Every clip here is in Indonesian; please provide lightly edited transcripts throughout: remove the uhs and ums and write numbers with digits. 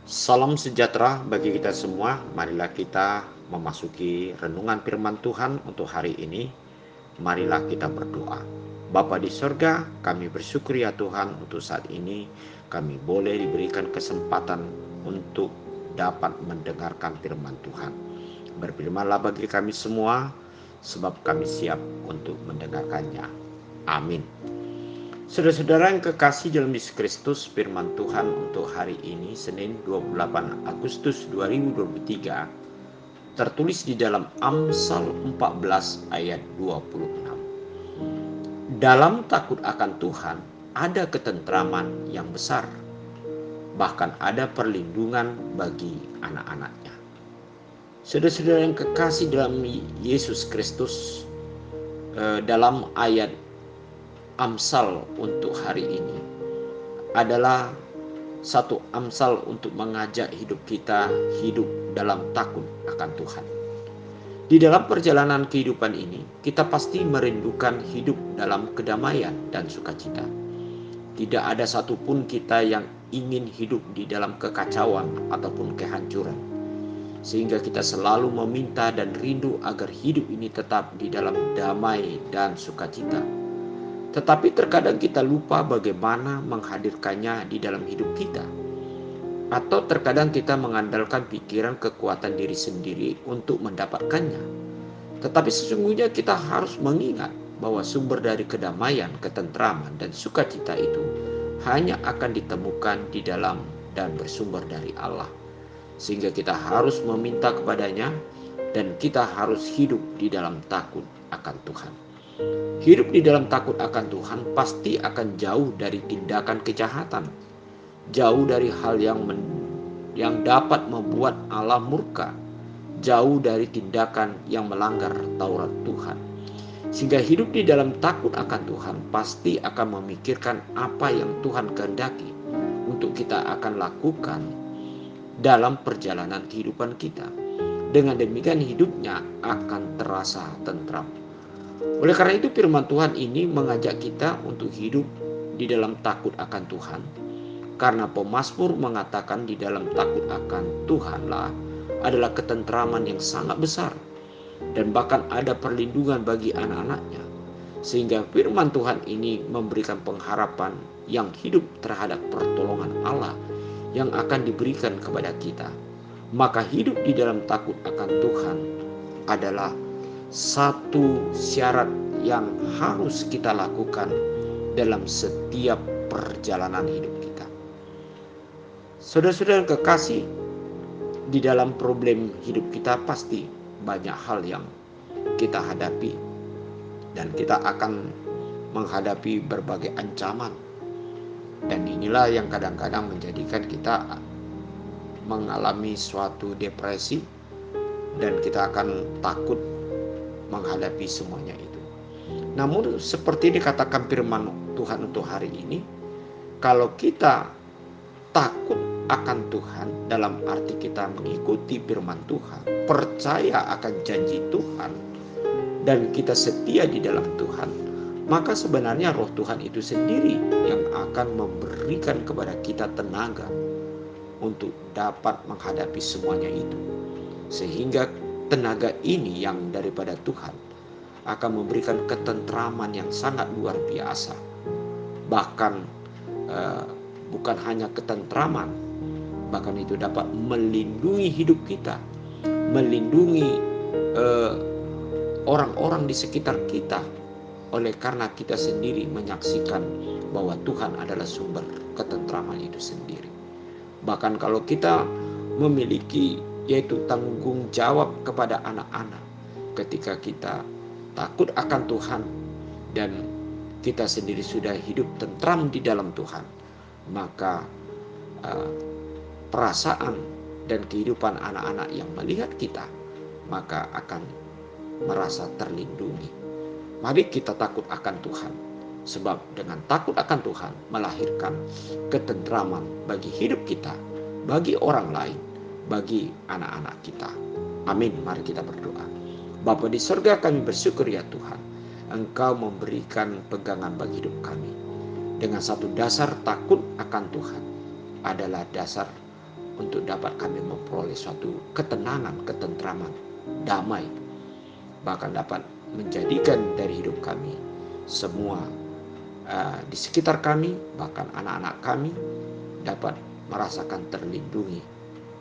Salam sejahtera bagi kita semua. Marilah kita memasuki renungan firman Tuhan untuk hari ini. Marilah kita berdoa. Bapa di sorga, kami bersyukur ya Tuhan untuk saat ini kami boleh diberikan kesempatan untuk dapat mendengarkan firman Tuhan. Berfirmanlah bagi kami semua, sebab kami siap untuk mendengarkannya. Amin. Saudara-saudara yang kekasih dalam Yesus Kristus, firman Tuhan untuk hari ini Senin 28 Agustus 2023 tertulis di dalam Amsal 14 ayat 26. Dalam takut akan Tuhan ada ketentraman yang besar, bahkan ada perlindungan bagi anak-anaknya. Saudara-saudara yang kekasih dalam Yesus Kristus, dalam ayat Amsal untuk hari ini adalah satu amsal untuk mengajak hidup kita hidup dalam takut akan Tuhan. Di dalam perjalanan kehidupan ini, kita pasti merindukan hidup dalam kedamaian dan sukacita. Tidak ada satupun kita yang ingin hidup di dalam kekacauan ataupun kehancuran. Sehingga kita selalu meminta dan rindu agar hidup ini tetap di dalam damai dan sukacita. Tetapi terkadang kita lupa bagaimana menghadirkannya di dalam hidup kita. Atau terkadang kita mengandalkan pikiran kekuatan diri sendiri untuk mendapatkannya. Tetapi sesungguhnya kita harus mengingat bahwa sumber dari kedamaian, ketentraman, dan sukacita itu hanya akan ditemukan di dalam dan bersumber dari Allah. Sehingga kita harus meminta kepadanya dan kita harus hidup di dalam takut akan Tuhan. Hidup di dalam takut akan Tuhan pasti akan jauh dari tindakan kejahatan, jauh dari hal yang dapat membuat Allah murka, jauh dari tindakan yang melanggar Taurat Tuhan. Sehingga hidup di dalam takut akan Tuhan pasti akan memikirkan apa yang Tuhan kehendaki untuk kita akan lakukan dalam perjalanan kehidupan kita. Dengan demikian hidupnya akan terasa tentram. Oleh karena itu firman Tuhan ini mengajak kita untuk hidup di dalam takut akan Tuhan. Karena pemazmur mengatakan di dalam takut akan Tuhanlah adalah ketentraman yang sangat besar. Dan bahkan ada perlindungan bagi anak-anaknya. Sehingga firman Tuhan ini memberikan pengharapan yang hidup terhadap pertolongan Allah yang akan diberikan kepada kita. Maka hidup di dalam takut akan Tuhan adalah satu syarat yang harus kita lakukan dalam setiap perjalanan hidup kita. Saudara-saudara yang kekasih, di dalam problem hidup kita pasti banyak hal yang kita hadapi dan kita akan menghadapi berbagai ancaman. Dan inilah yang kadang-kadang menjadikan kita mengalami suatu depresi dan kita akan takut menghadapi semuanya itu. Namun seperti dikatakan firman Tuhan untuk hari ini, kalau kita takut akan Tuhan dalam arti kita mengikuti firman Tuhan, percaya akan janji Tuhan, dan kita setia di dalam Tuhan, maka sebenarnya roh Tuhan itu sendiri yang akan memberikan kepada kita tenaga untuk dapat menghadapi semuanya itu. Sehingga tenaga ini yang daripada Tuhan akan memberikan ketentraman yang sangat luar biasa. Bahkan bukan hanya ketentraman, bahkan itu dapat melindungi hidup kita, melindungi orang-orang di sekitar kita, oleh karena kita sendiri menyaksikan bahwa Tuhan adalah sumber ketentraman itu sendiri. Bahkan kalau kita memiliki yaitu tanggung jawab kepada anak-anak, ketika kita takut akan Tuhan dan kita sendiri sudah hidup tentram di dalam Tuhan, maka perasaan dan kehidupan anak-anak yang melihat kita maka akan merasa terlindungi. Mari kita takut akan Tuhan. Sebab dengan takut akan Tuhan melahirkan ketentraman bagi hidup kita, bagi orang lain, bagi anak-anak kita. Amin. Mari kita berdoa. Bapa di surga, kami bersyukur ya Tuhan, Engkau memberikan pegangan bagi hidup kami. Dengan satu dasar takut akan Tuhan adalah dasar untuk dapat kami memperoleh suatu ketenangan, ketentraman, damai. Bahkan dapat menjadikan dari hidup kami semua di sekitar kami, bahkan anak-anak kami dapat merasakan terlindungi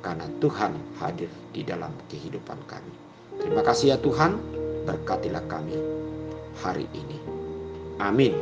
karena Tuhan hadir di dalam kehidupan kami. Terima kasih ya Tuhan, berkatilah kami hari ini. Amin.